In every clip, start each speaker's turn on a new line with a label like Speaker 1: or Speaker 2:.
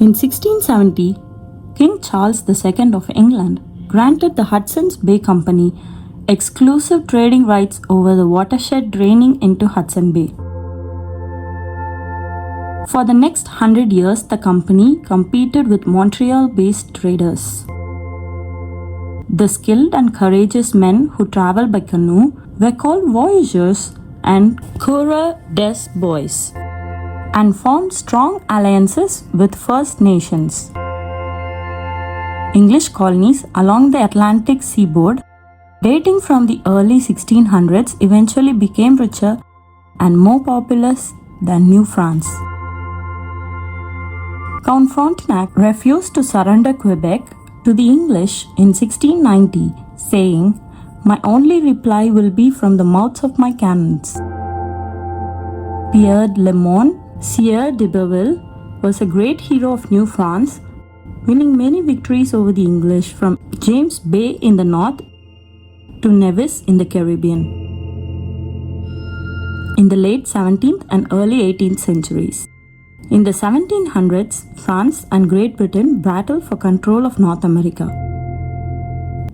Speaker 1: In 1670, King Charles II of England granted the Hudson's Bay Company exclusive trading rights over the watershed draining into Hudson Bay. For the next 100 years, the company competed with Montreal-based traders. The skilled and courageous men who traveled by canoe were called voyageurs and coureurs des bois, and formed strong alliances with First Nations. English colonies along the Atlantic seaboard, dating from the early 1600s, eventually became richer and more populous than New France. Count Frontenac refused to surrender Quebec to the English in 1690, saying, "My only reply will be from the mouths of my cannons." Pierre Le Moyne, Sieur d'Iberville, was a great hero of New France, winning many victories over the English from James Bay in the north to Nevis in the Caribbean in the late 17th and early 18th centuries. In the 1700s, France and Great Britain battled for control of North America.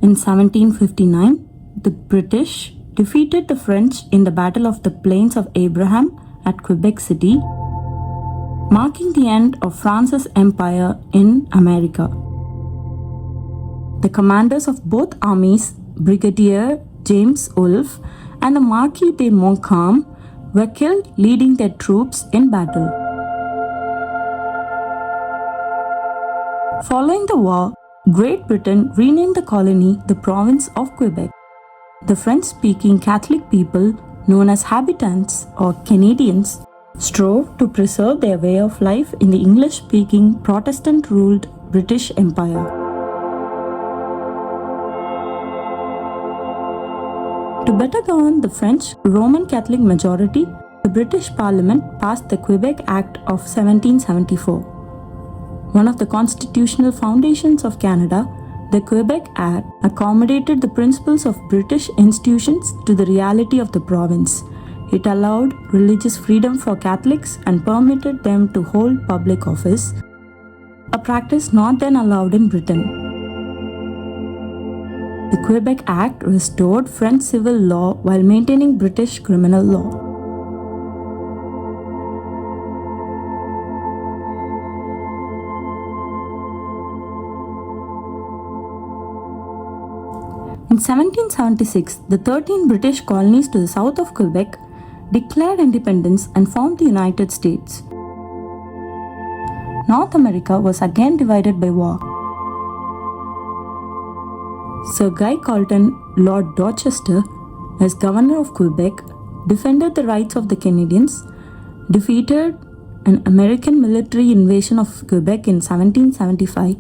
Speaker 1: In 1759, the British defeated the French in the Battle of the Plains of Abraham at Quebec City, marking the end of France's empire in America. The commanders of both armies, Brigadier James Wolfe and the Marquis de Montcalm, were killed leading their troops in battle. Following the war, Great Britain renamed the colony the province of Quebec. The French-speaking Catholic people, known as habitants or Canadians, strove to preserve their way of life in the English-speaking Protestant-ruled British Empire. To better govern the French Roman Catholic majority, the British Parliament passed the Quebec Act of 1774. One of the constitutional foundations of Canada, the Quebec Act accommodated the principles of British institutions to the reality of the province. It allowed religious freedom for Catholics and permitted them to hold public office, a practice not then allowed in Britain. The Quebec Act restored French civil law while maintaining British criminal law. In 1776, the 13 British colonies to the south of Quebec declared independence and formed the United States. North America was again divided by war. Sir Guy Carleton, Lord Dorchester, as governor of Quebec, defended the rights of the Canadians, defeated an American military invasion of Quebec in 1775,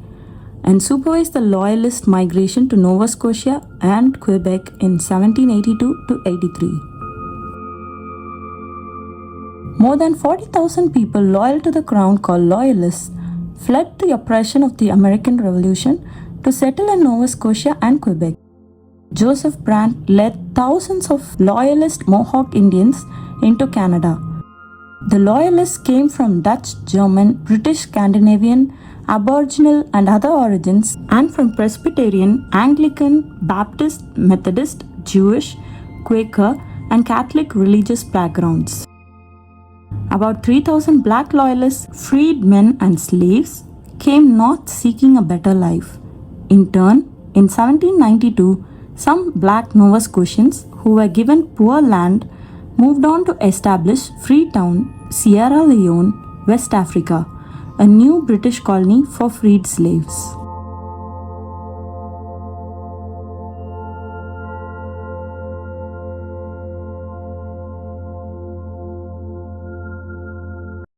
Speaker 1: and supervised the Loyalist migration to Nova Scotia and Quebec in 1782 to 83. More than 40,000 people loyal to the crown, called Loyalists, fled the oppression of the American Revolution to settle in Nova Scotia and Quebec. Joseph Brant led thousands of Loyalist Mohawk Indians into Canada. The Loyalists came from Dutch, German, British, Scandinavian, Aboriginal and other origins, and from Presbyterian, Anglican, Baptist, Methodist, Jewish, Quaker, and Catholic religious backgrounds. About 3,000 black loyalists, freed men and slaves, came north seeking a better life. In turn, in 1792, some black Nova Scotians who were given poor land moved on to establish Freetown, Sierra Leone, West Africa, a new British colony for freed slaves.